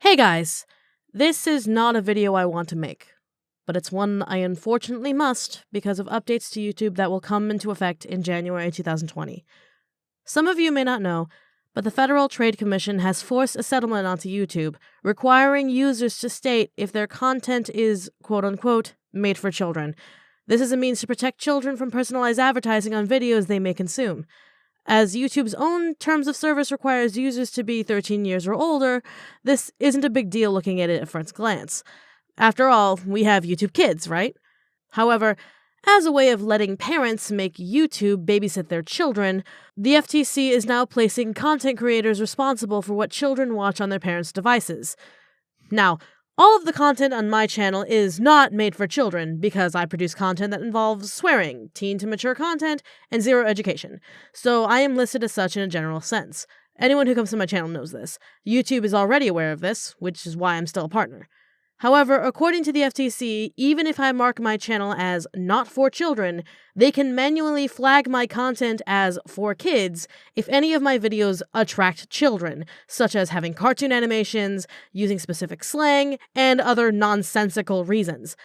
Hey guys, this is not a video I want to make, but it's one I unfortunately must because of updates to YouTube that will come into effect in January 2020. Some of you may not know, but the Federal Trade Commission has forced a settlement onto YouTube, requiring users to state if their content is, quote-unquote, made for children. This is a means to protect children from personalized advertising on videos they may consume. As YouTube's own terms of service requires users to be 13 years or older, this isn't a big deal looking at it at first glance. After all, we have YouTube Kids, right? However, as a way of letting parents make YouTube babysit their children, the FTC is now placing content creators responsible for what children watch on their parents' devices. Now, all of the content on my channel is not made for children because I produce content that involves swearing, teen to mature content, and zero education, so I am listed as such in a general sense. Anyone who comes to my channel knows this. YouTube is already aware of this, which is why I'm still a partner. However, according to the FTC, even if I mark my channel as not for children, they can manually flag my content as for kids if any of my videos attract children, such as having cartoon animations, using specific slang, and other nonsensical reasons.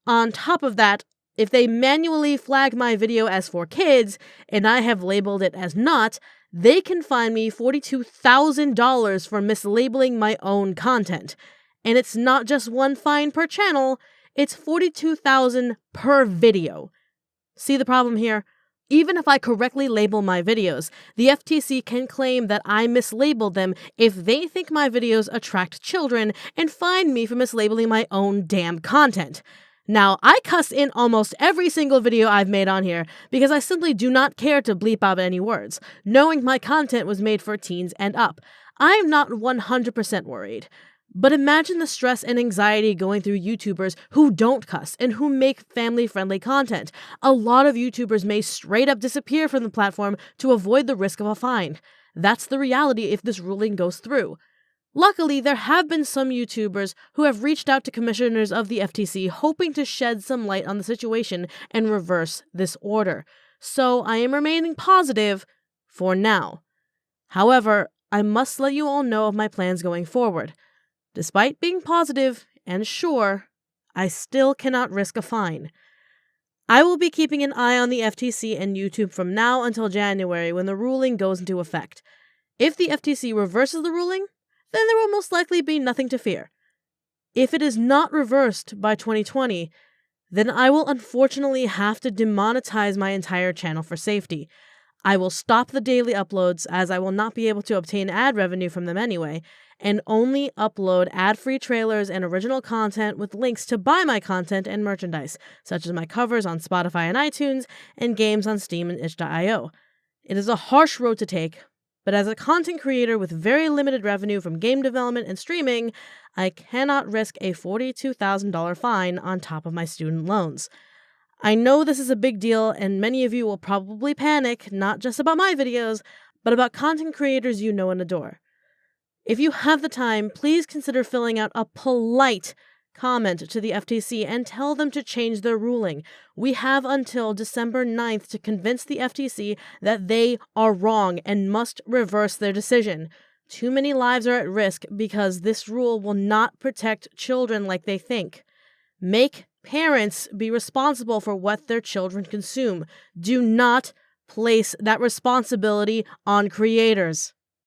On top of that, if they manually flag my video as for kids, and I have labeled it as not, they can fine me $42,000 for mislabeling my own content. And it's not just one fine per channel, it's $42,000 per video. See the problem here? Even if I correctly label my videos, the FTC can claim that I mislabeled them if they think my videos attract children and fine me for mislabeling my own damn content. Now, I cuss in almost every single video I've made on here because I simply do not care to bleep out any words, knowing my content was made for teens and up. I'm not 100% worried. But imagine the stress and anxiety going through YouTubers who don't cuss and who make family-friendly content. A lot of YouTubers may straight up disappear from the platform to avoid the risk of a fine. That's the reality if this ruling goes through. Luckily, there have been some YouTubers who have reached out to commissioners of the FTC hoping to shed some light on the situation and reverse this order. So I am remaining positive for now. However, I must let you all know of my plans going forward. Despite being positive and sure, I still cannot risk a fine. I will be keeping an eye on the FTC and YouTube from now until January when the ruling goes into effect. If the FTC reverses the ruling, then there will most likely be nothing to fear. If it is not reversed by 2020, then I will unfortunately have to demonetize my entire channel for safety. I will stop the daily uploads as I will not be able to obtain ad revenue from them anyway, and only upload ad-free trailers and original content with links to buy my content and merchandise, such as my covers on Spotify and iTunes, and games on Steam and itch.io. It is a harsh road to take, but as a content creator with very limited revenue from game development and streaming, I cannot risk a $42,000 fine on top of my student loans. I know this is a big deal, and many of you will probably panic, not just about my videos, but about content creators you know and adore. If you have the time, please consider filling out a polite comment to the FTC and tell them to change their ruling. We have until December 9th to convince the FTC that they are wrong and must reverse their decision. Too many lives are at risk because this rule will not protect children like they think. Make parents be responsible for what their children consume. Do not place that responsibility on creators.